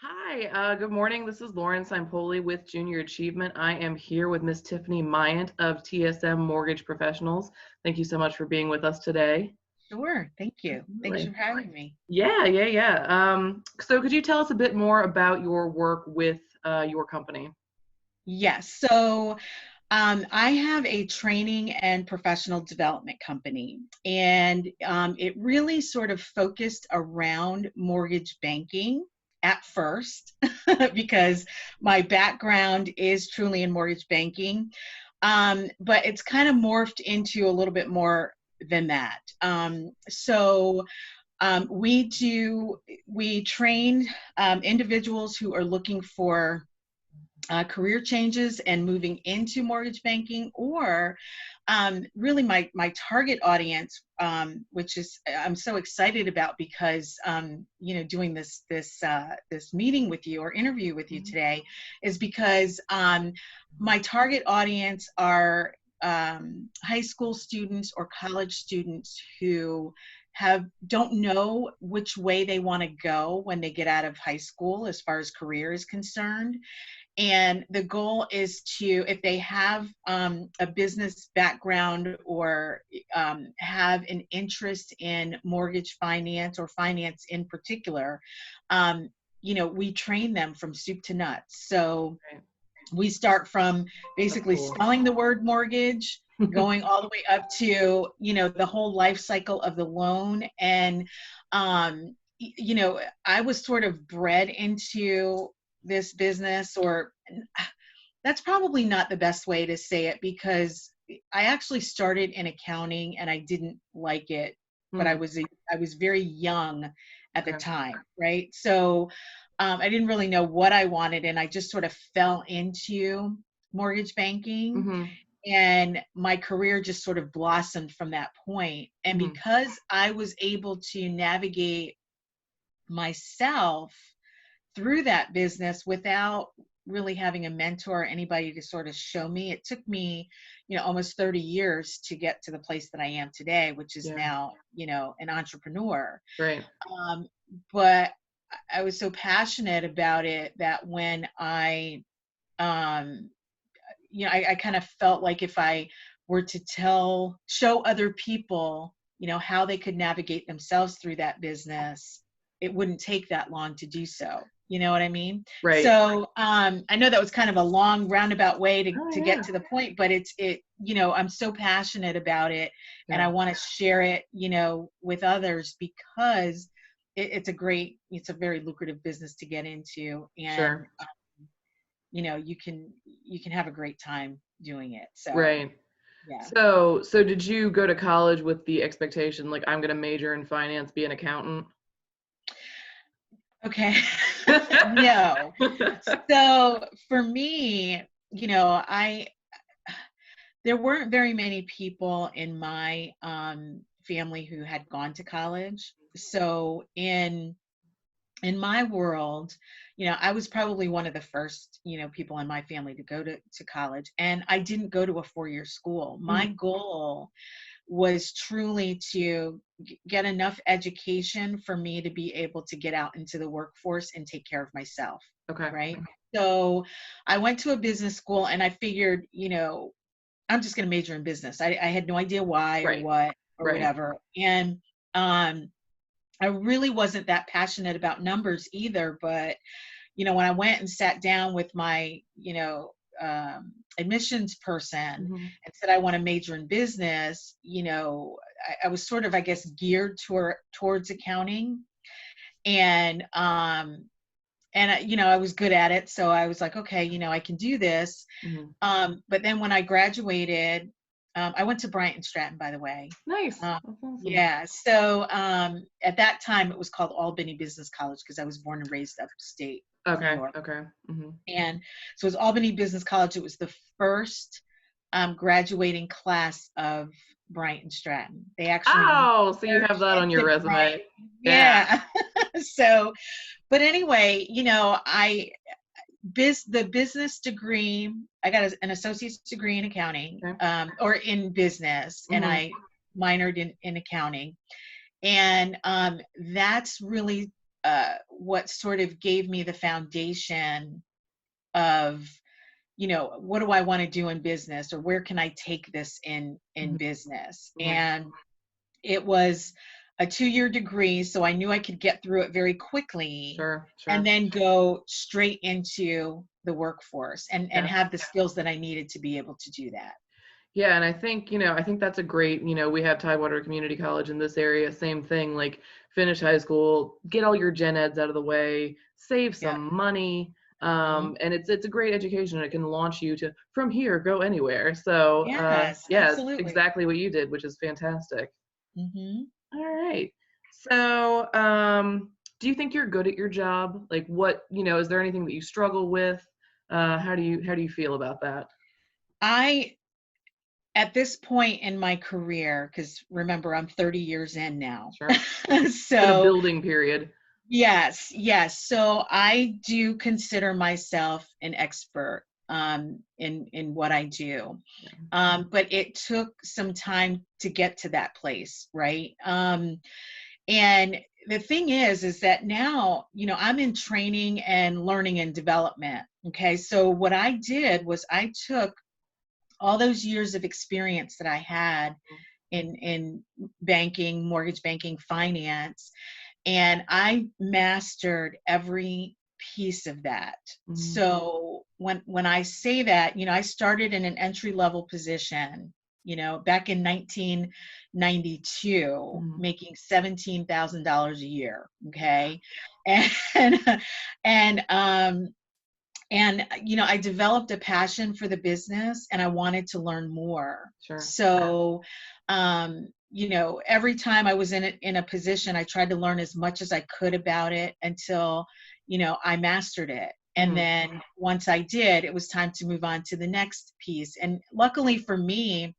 Hi, good morning. This is Lauren Ciampoli with Junior Achievement. I am here with Miss Tiffany Myant of TSM Mortgage Professionals. Thank you so much for being with us today. Sure. Thank you. Thanks Absolutely. for having me. Yeah. So could you tell us a bit more about your work with your company? Yes. So I have a training and professional development company, and it really sort of focused around mortgage banking at first because my background is truly in mortgage banking. But it's kind of morphed into a little bit more than that. We train individuals who are looking for career changes and moving into mortgage banking, or really my target audience, which is I'm so excited about because doing this meeting with you or interview with you today is because my target audience are high school students or college students who don't know which way they want to go when they get out of high school as far as career is concerned. And the goal is to, if they have a business background or have an interest in mortgage finance or finance in particular, we train them from soup to nuts. So Right. we start from That's basically cool. spelling the word mortgage, going all the way up to, the whole life cycle of the loan. And, I was sort of bred into this business, or that's probably not the best way to say it, because I actually started in accounting and I didn't like it, but Hmm. I was very young at the Okay. time, right? So I didn't really know what I wanted, and I just sort of fell into mortgage banking, Hmm. and my career just sort of blossomed from that point. And Hmm. because I was able to navigate myself through that business without really having a mentor or anybody to sort of show me, it took me, almost 30 years to get to the place that I am today, which is Yeah. now, an entrepreneur. Great. Um, but I was so passionate about it that when um, I kind of felt like if I were to show other people, how they could navigate themselves through that business, it wouldn't take that long to do so. You know what I mean? Right. So I know that was kind of a long roundabout way to, Oh to get yeah. to the point, but I'm so passionate about it, and Yeah. I want to share it, with others, because it's a very lucrative business to get into. And Sure. you can have a great time doing it. So Right. yeah. So did you go to college with the expectation, like, I'm gonna major in finance, be an accountant? Okay. No. So for me, I there weren't very many people in my family who had gone to college. So in my world, I was probably one of the first, people in my family to go to college. And I didn't go to a 4-year school. My Mhm. goal was truly to get enough education for me to be able to get out into the workforce and take care of myself. Okay. Right. So I went to a business school, and I figured, I'm just going to major in business. I had no idea why or Right. what or Right. whatever. And um, I really wasn't that passionate about numbers either. But, when I went and sat down with my, admissions person Mhm. and said, I want to major in business, I was sort of, I guess, geared towards accounting. And, I was good at it. So I was like, okay, I can do this. Mhm. But then when I graduated, I went to Bryant and Stratton, by the way. Nice. Um, That's awesome. yeah. So at that time, it was called Albany Business College because I was born and raised upstate New Okay. York. Okay. Mhm. And so it was Albany Business College. It was the first graduating class of Bryant and Stratton. They actually Oh, so you have merged that on your into Bryant. resume. Yeah. Yeah. So, but anyway, the business degree, I got an associate's degree in accounting, Okay. or in business, and Mhm. I minored in accounting. And that's really what sort of gave me the foundation of, what do I want to do in business, or where can I take this in Mhm. business? Mhm. And it was a 2-year degree, so I knew I could get through it very quickly Sure, and sure. then go straight into the workforce and Yeah. have the skills that I needed to be able to do that. Yeah, and I think that's a great, we have Tidewater Community College in this area, same thing, like finish high school, get all your gen eds out of the way, save Yeah. some money, Hmm. and it's a great education. It can launch you to from here, go anywhere. So, Yes, yeah, it's absolutely. exactly what you did, which is fantastic. Hmm. All right. So, do you think you're good at your job? Like is there anything that you struggle with? How do you feel about that? I, at this point in my career, because remember, I'm 30 years in now. Sure. Been a So, building period. yes, yes. So I do consider myself an expert in what I do. Yeah. But it took some time to get to that place, right? And the thing is that now, I'm in training and learning and development. Okay. So what I did was I took all those years of experience that I had in banking, mortgage banking, finance, and I mastered every piece of that. Mhm. So when I say that, I started in an entry level position, back in 1992, Mhm. making $17,000 a year. Okay, and and I developed a passion for the business and I wanted to learn more. Sure. So every time I was in a position, I tried to learn as much as I could about it until I mastered it. And Mhm. then once I did, it was time to move on to the next piece. And luckily for me,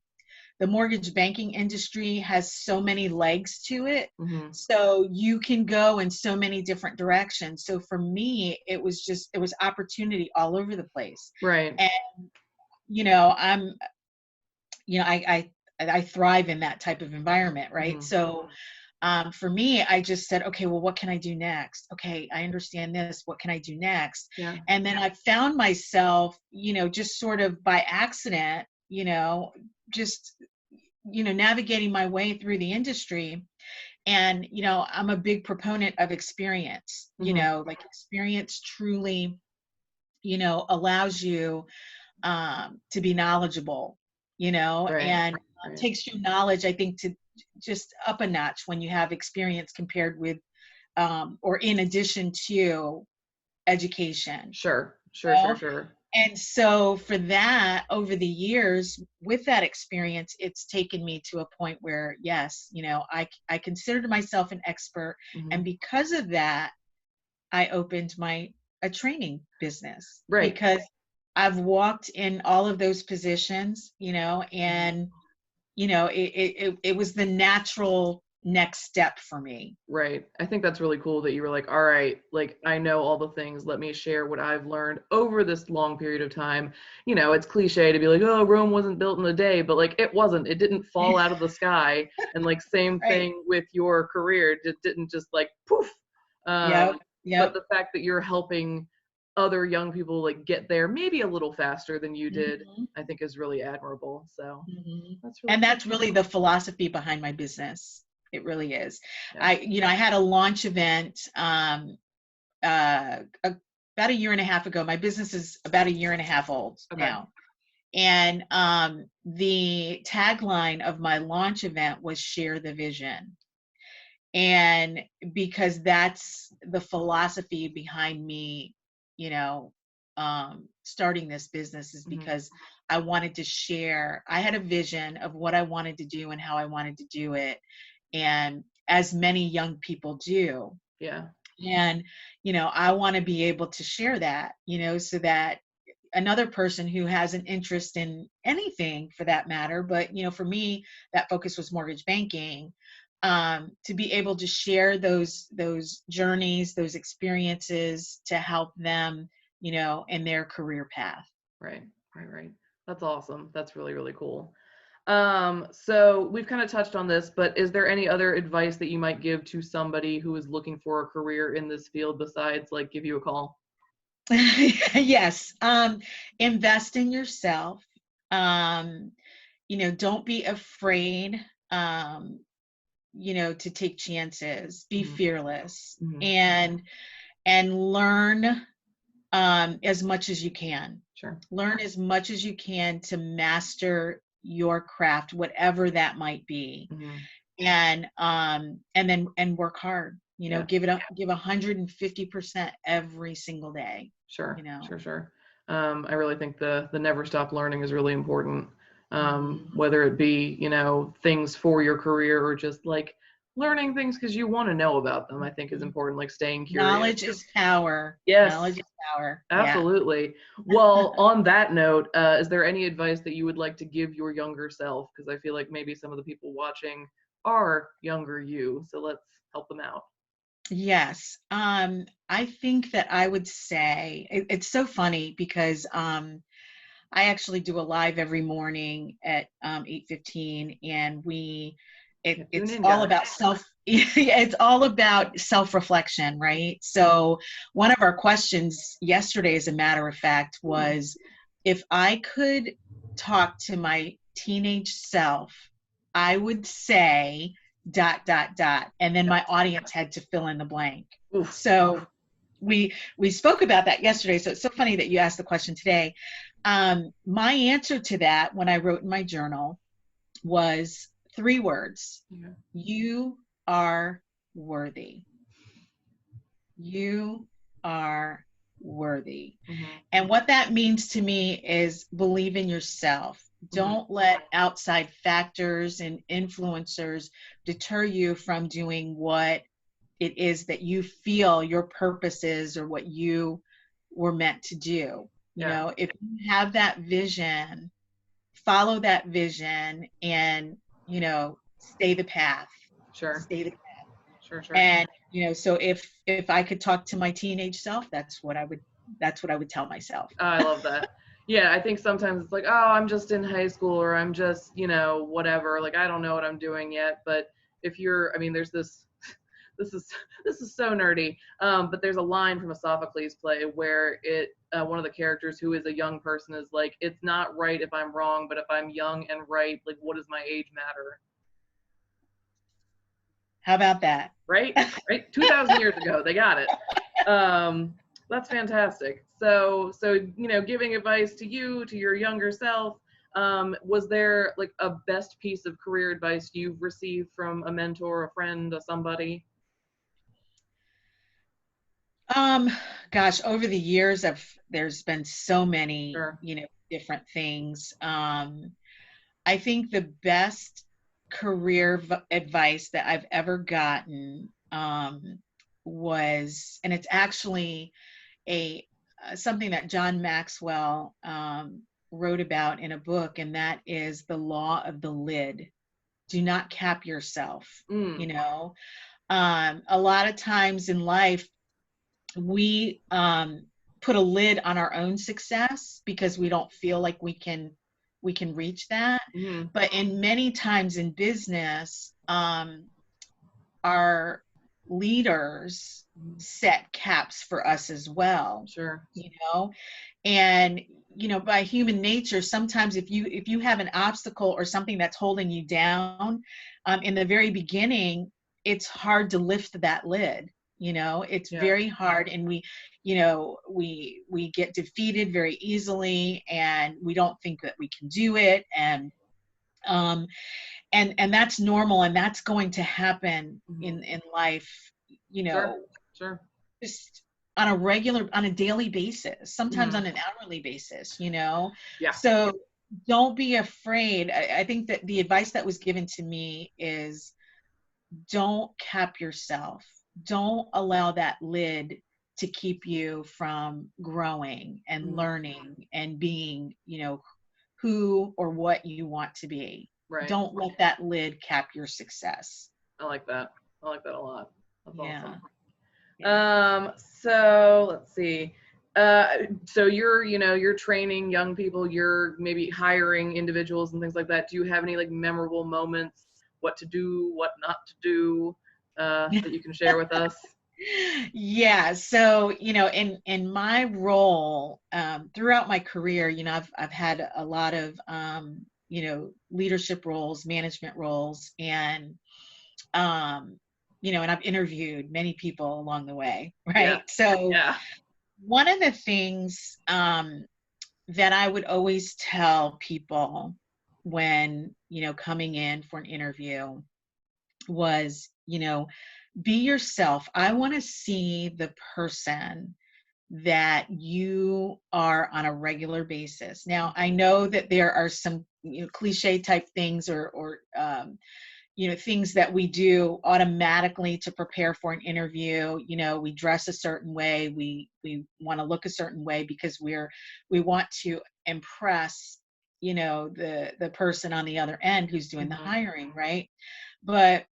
the mortgage banking industry has so many legs to it. Mhm. So you can go in so many different directions. So for me, it was opportunity all over the place. Right. And, I'm, I thrive in that type of environment, right? Mhm. So for me, I just said, okay, well, what can I do next? Okay, I understand this. What can I do next? Yeah. And then I found myself, just sort of by accident, just navigating my way through the industry. And I'm a big proponent of experience. Mhm. Like experience truly allows you to be knowledgeable, Right. and Right. takes your knowledge, I think, to just up a notch when you have experience compared with or in addition to education. Sure. Sure, sure, know? sure. And so for that, over the years, with that experience, it's taken me to a point where, yes, I considered myself an expert. And Mhm. because of that, I opened a training business Right. because I've walked in all of those positions, Mhm. and, it was the natural next step for me. Right. I think that's really cool that you were like, all right, like I know all the things. Let me share what I've learned over this long period of time. It's cliche to be like, oh, Rome wasn't built in a day, but like it wasn't. It didn't fall out of the sky. And like same Right. thing with your career. It didn't just like poof. Yep. But Yep. the fact that you're helping other young people like get there maybe a little faster than you did, Mhm. I think is really admirable. So Mhm. that's really And cool. that's really the philosophy behind my business. It really is. Yeah. I had a launch event about a year and a half ago. My business is about a year and a half old Okay. now. And the tagline of my launch event was share the vision. And because that's the philosophy behind me, you know, starting this business is Hmm. because I wanted to share. I had a vision of what I wanted to do and how I wanted to do it. And as many young people do. Yeah. And, I want to be able to share that, so that another person who has an interest in anything for that matter, but for me, that focus was mortgage banking, to be able to share those journeys, those experiences to help them, in their career path. Right. Right. Right. That's awesome. That's really, really cool. So we've kind of touched on this, but is there any other advice that you might give to somebody who is looking for a career in this field besides like give you a call? Yes. Invest in yourself. Um, don't be afraid, to take chances, be Mhm. fearless, Mhm. and learn as much as you can. Sure. Learn as much as you can to master your craft, whatever that might be. Mhm. And then work hard. Yeah. Give it up, give 150% every single day. Sure. You know. Sure. Sure. I really think the never stop learning is really important. Mhm. Whether it be, things for your career or just like learning things because you want to know about them, I think is Mhm. important, like staying curious. Knowledge is power. Yes, Knowledge is power. Yeah. absolutely. Well, on that note, is there any advice that you would like to give your younger self? Because I feel like maybe some of the people watching are younger you, so let's help them out. Yes. I think that I would say it's so funny because I actually do a live every morning at 8:15, and Yeah, tune it's in, all guys. about it's all about self-reflection, right? So one of our questions yesterday, as a matter of fact, Hmm. was if I could talk to my teenage self, I would say dot dot dot, and then Yep. my audience had to fill in the blank. Oof. So we spoke about that yesterday, so it's so funny that you asked the question today. My answer to that, when I wrote in my journal, was 3 words: Yeah. you are worthy. You are worthy. Hmm. And what that means to me is believe in yourself. Hmm. Don't let outside factors and influencers deter you from doing what it is that you feel your purpose is, or what you were meant to do. Yeah. If you have that vision, follow that vision, and stay the path. Sure. Stay the Sure. Sure. And so if I could talk to my teenage self, that's what I would tell myself. Oh, I love that. Yeah, I think sometimes it's like, oh, I'm just in high school or I'm just, whatever. Like I don't know what I'm doing yet. But if you're, I mean, there's this, this is this is so nerdy. But there's a line from a Sophocles play where one of the characters who is a young person is like, it's not right if I'm wrong, but if I'm young and right, like what does my age matter? How about that? Right? Right? 2,000 years ago, they got it. That's fantastic. So giving advice to you, to your younger self, was there like a best piece of career advice you've received from a mentor, a friend, a somebody? Um, Gosh, over the years, there's been so many, Sure. different things. I think the best career advice that I've ever gotten, and it's actually a something that John Maxwell wrote about in a book, and that is the law of the lid. Do not cap yourself. Mm, You know, a lot of times in life, we put a lid on our own success because we don't feel like we can reach that. mm, But in many times in business, our leaders mm, set caps for us as well, sure. you know and by human nature, sometimes if you have an obstacle or something that's holding you down, in the very beginning, it's hard to lift that lid. It's Yeah. very hard, and we get defeated very easily, and we don't think that we can do it, um and that's normal, and that's going to happen Hmm. in life, you Sure. know Sure. just on a daily basis, sometimes Hmm. on an hourly basis, Yeah. so don't be afraid. I think that the advice that was given to me is, don't cap yourself. Don't allow that lid to keep you from growing and Hmm. learning and being, who or what you want to be. Right. Don't let that lid cap your success. I like that. I like that a lot. That's Yeah. awesome. Yeah. So let's see. So you're training young people, you're maybe hiring individuals and things like that. Do you have any like memorable moments, what to do, what not to do, that you can share with us? Yeah, so in my role throughout my career, I've had a lot of leadership roles, management roles, and um, and I've interviewed many people along the way, Yeah. right? So Yeah. one of the things that I would always tell people when coming in for an interview was, be yourself. I want to see the person that you are on a regular basis. Now, I know that there are some cliche type things or things that we do automatically to prepare for an interview. We dress a certain way, we want to look a certain way because we want to impress the person on the other end who's doing the Mm-hmm. hiring, right? But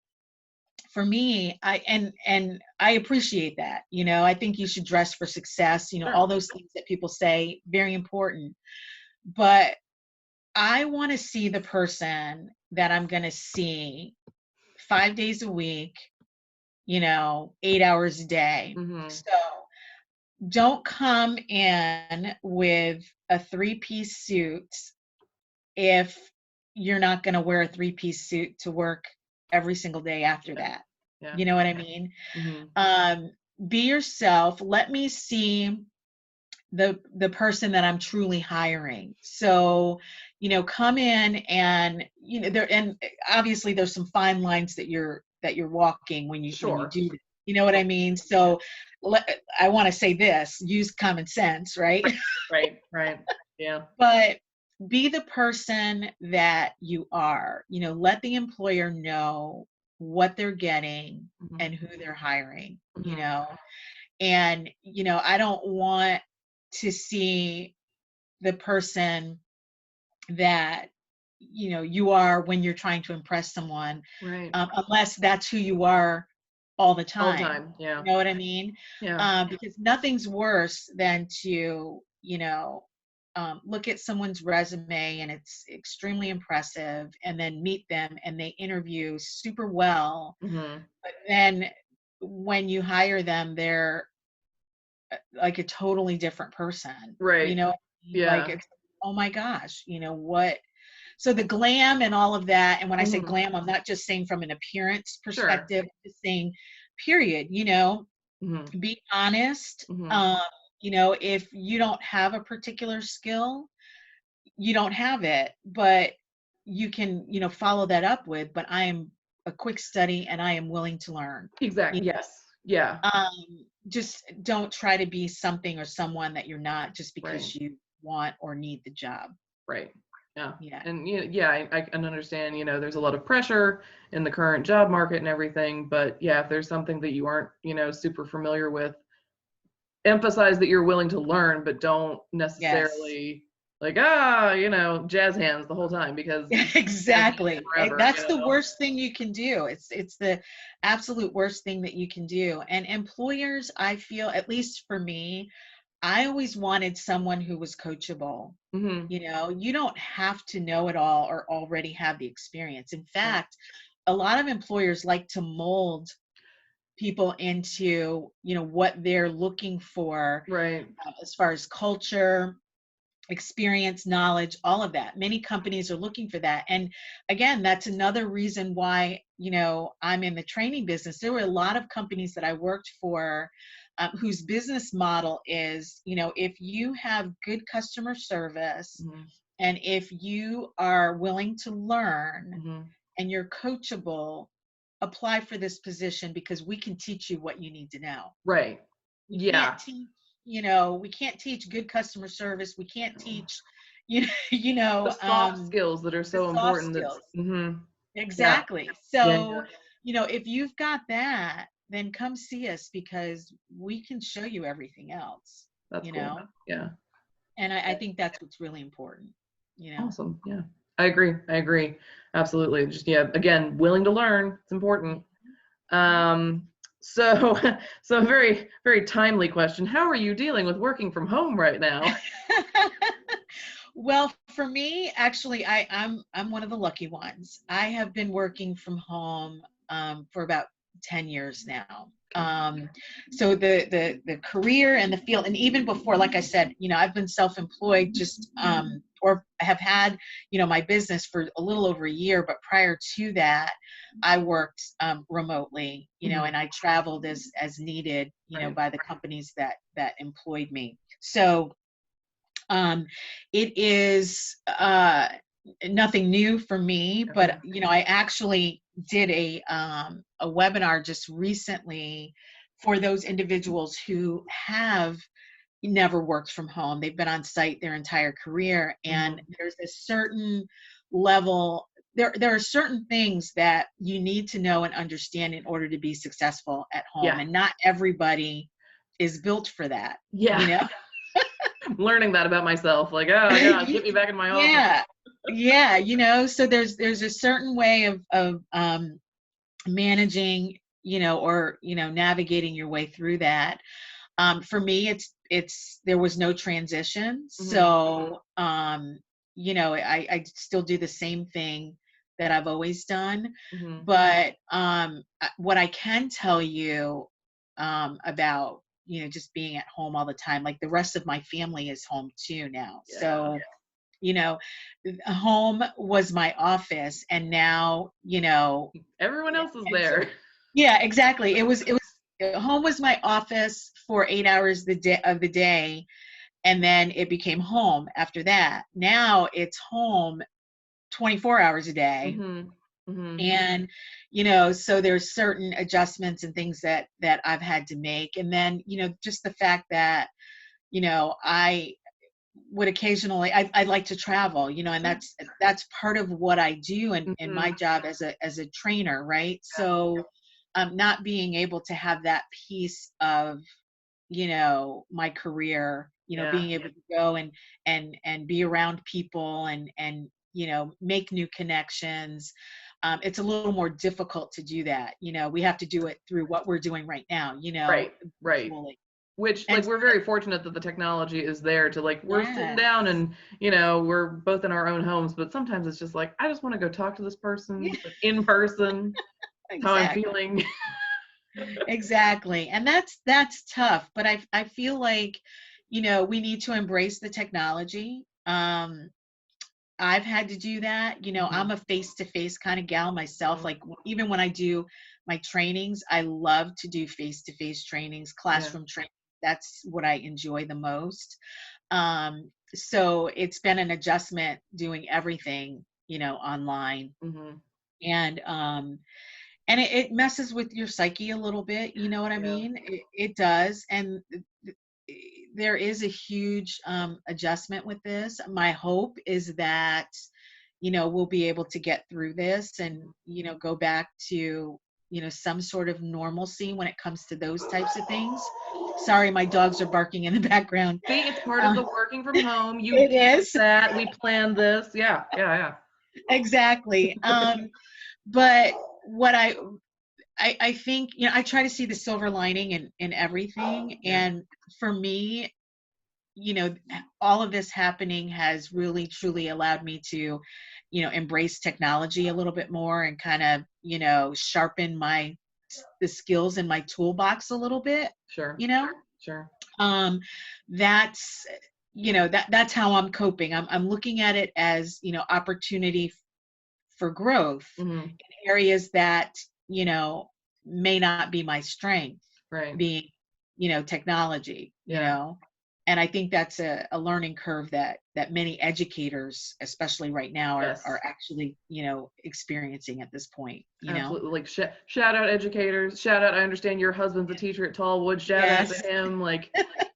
for me, and I appreciate that. I think you should dress for success, Sure. all those things that people say, very important. But I want to see the person that I'm going to see 5 days a week, 8 hours a day. Mm-hmm. So don't come in with a three-piece suit if you're not going to wear a three-piece suit to work every single day after Yeah. that. Yeah. You know what I mean? Mm-hmm. um, be yourself. Let me see the person that I'm truly hiring. So, come in and there, and obviously there's some fine lines that you're walking when you Sure. do that. You know what I mean? Yeah. So I want to say this, use common sense, right? Right. Right. Yeah. But be the person that you are. Let the employer know what they're getting Mm-hmm. and who they're hiring, Mm-hmm. and I don't want to see the person that you are when you're trying to impress someone, Right. unless that's who you are all the All the time. time. Yeah. You know what I mean? Yeah. Because nothing's worse than to look at someone's resume and it's extremely impressive, and then meet them and they interview super well, Mm-hmm. but then when you hire them, they're like a totally different person. Right. Like Yeah. it's, oh my gosh, what? So the glam and all of that, and when I say Mm-hmm. glam, I'm not just saying from an appearance Sure. perspective, I'm just saying period. Mm-hmm. Be honest. Mm-hmm. If you don't have a particular skill, you don't have it, but you can, follow that up with, but I am a quick study and I am willing to learn. Exactly. Yes. Yeah. Just don't try to be something or someone that you're not just Right. because you want or need the job. Right. Yeah. Yeah. And yeah, I can understand, there's a lot of pressure in the current job market and everything, but yeah, if there's something that you aren't, super familiar with, emphasize that you're willing to learn, but don't Yes. necessarily like, jazz hands the whole time because you're gonna be there Exactly. forever, That's the worst thing you can do. It's the absolute worst thing that you can do. And employers, I feel, at least for me, I always wanted someone who was coachable. Mm-hmm. You don't have to know it all or already have the experience. In Right. fact, a lot of employers like to mold people into, what they're looking for, Right. as far as culture, experience, knowledge, all of that. Many companies are looking for that. And again, that's another reason why, I'm in the training business. There were a lot of companies that I worked for, whose business model is, if you have good customer service Mm-hmm. and if you are willing to learn Mm-hmm. and you're coachable, apply for this position because we can teach you what you need to know. Right. We Yeah. can't teach, we can't teach good customer service. We can't teach, you know, you The know, soft um, skills that are the so soft important. That's skills. mm-hmm. Yeah. Exactly. Yeah. So, Yeah. if you've got that, then come see us because we can show you everything else, That's you cool. know, Yeah. and I think that's what's really important. Awesome. Yeah. I agree. I agree. Absolutely. Just yeah, again, willing to learn. It's important. Mhm. Um, So, so a very, very timely question. How are you dealing with working from home right now? Well, for me, actually, I'm one of the lucky ones. I have been working from home for about 10 years now. Okay. So the career and the field, and even before, like I said, I've been self-employed, just or have had my business for a little over a year. But prior to that, I worked remotely, Mhm. and I traveled as needed, Right. by the companies that employed me. So um, it is nothing new for me, Okay. but I actually did a webinar just recently for those individuals who have never worked from home. They've been on site their entire career, and Mhm. there's a certain level. There are certain things that you need to know and understand in order to be successful at home, Yeah. and not everybody is built for that. You Yeah. know. I'm learning that about myself. Like, oh God, get me back in my office. Yeah, yeah, so there's a certain way of managing, or navigating your way through that. For me, it's there was no transition, Mhm. so I still do the same thing that I've always done. Mhm. But what I can tell you about just being at home all the time, like the rest of my family is home too now, Yeah. so you know home was my office, and now Everyone yeah, else is and so there. yeah, exactly, home was my office for 8 hours of the day, and then it became home after that. Now it's home 24 hours a day. Mhm. Mhm. And so there's certain adjustments and things that I've had to make, and then just the fact that I would occasionally I like to travel, and Sure. that's part of what I do in Mhm. my job as a trainer, right? So not being able to have that piece of my career, Yeah. being able to go and be around people and make new connections. It's a little more difficult to do that. We have to do it through what we're doing right now, Right. Right. virtually. Which, And like, we're very fortunate that the technology is there to, like, we're sitting yeah, down and, we're both in our own homes, but sometimes it's just like, I just want to go talk to this person, yeah, like, in person. How I'm exactly. feeling. Exactly. And that's tough, but I feel like, we need to embrace the technology. I've had to do that. Mhm. I'm a face-to-face kind of gal myself. Mhm. Like even when I do my trainings, I love to do face-to-face trainings, Yeah. classroom training. That's what I enjoy the most. So it's been an adjustment doing everything, online. Mhm. And it messes with your psyche a little bit, you know what I Yeah. mean? It does. And there is a huge adjustment with this. My hope is that, we'll be able to get through this and, Mhm. go back to, some sort of normalcy when it comes to those types of things. Sorry, my dogs are barking in the background. See, it's part of Uh, the working from home. You it planned is. that. We planned this. Yeah. Yeah. Exactly. But what I think, I try to see the silver lining in everything. Yeah. And for me, you know, all of this happening has really truly allowed me to, embrace technology a little bit more and kind of, sharpen the skills in my toolbox a little bit, Sure. you know. Sure. Um, that's that's how I'm coping. I'm looking at it as, opportunity for growth Mhm. in areas that, you know, may not be my strength, Right. being, technology, Yeah. and I think that's a learning curve that many educators, especially right now, are Yes. actually, experiencing at this point. Absolutely. Like, shout out educators. Shout out. I understand your husband's a teacher at Tallwood. Shout out to Yes. him. Like,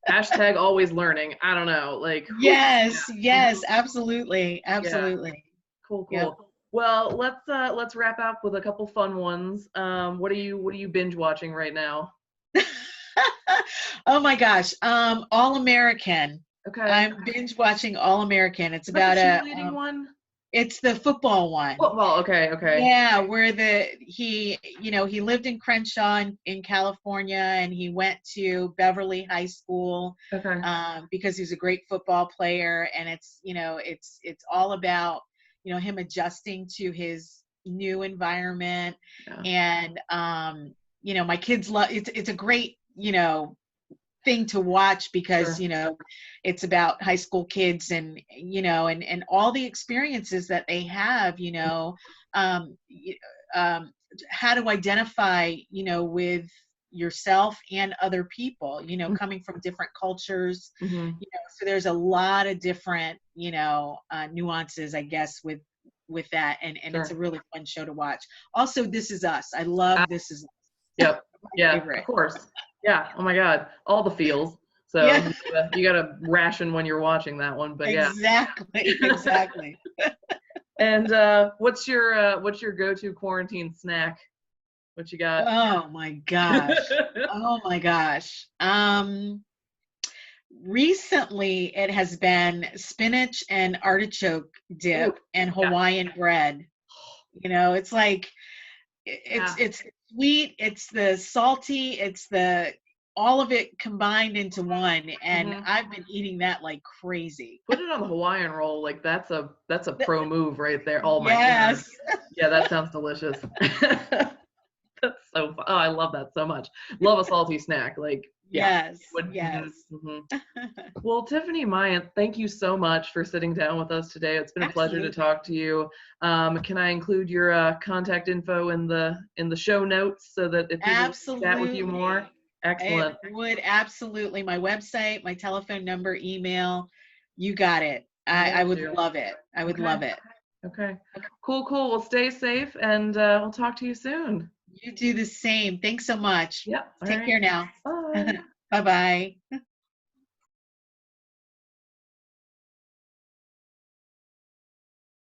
hashtag always learning. I don't know. Like, whew. Yes, Mhm. yes, absolutely. Yeah. Absolutely. Cool. Yep. Cool. Well, let's wrap up with a couple fun ones. What are you binge watching right now? Oh my gosh. All American. Okay. I'm binge watching All American. It's Is that the about cheerleading one? It's the football one. Football. Okay. Okay. Yeah, where he lived in Crenshaw in California, and he went to Beverly High School Okay. because he's a great football player, and it's all about him adjusting to his new environment, Yeah. and my kids love it's a great thing to watch because Sure. it's about high school kids and all the experiences that they have um, y- um, how to identify with yourself and other people coming from different cultures Mm-hmm. so there's a lot of different nuances I guess with that and it's a Sure. really fun show to watch. Also, This Is Us. I love This Is Us. Yep. My Yeah, of favorite. course. Yeah. Oh my God. All the feels. So Yeah. you gotta ration when you're watching that one. But yeah. Exactly, exactly. And what's your go-to quarantine snack? What you got? Oh my gosh. Oh my gosh. Recently it has been spinach and artichoke Ooh, dip and yeah. Hawaiian bread. It's like Yeah. it's sweet, it's the salty, it's the all of it combined into one, and Hmm. I've been eating that like crazy. Put it on the Hawaiian roll. Like that's a pro move right there. Oh my God. Yes. Yeah, that sounds delicious. That's so fun. Oh, I love that so much. Love a salty snack. Like, yeah. Yes. Would, Yes. Well, Tiffany Maya, thank you so much for sitting down with us today. It's been a pleasure to Absolutely. talk to you. Can I include your contact info in the show notes so that if people want to chat with you more? Absolutely. It Excellent. would absolutely. My website, my telephone number, email. You got it. I Will would do. love it. I would Okay. love it. Okay. Okay. Cool, cool. Well, stay safe and we'll talk to you soon. You do the same. Thanks so much. Yep. All Take right. care now. Bye. Bye bye.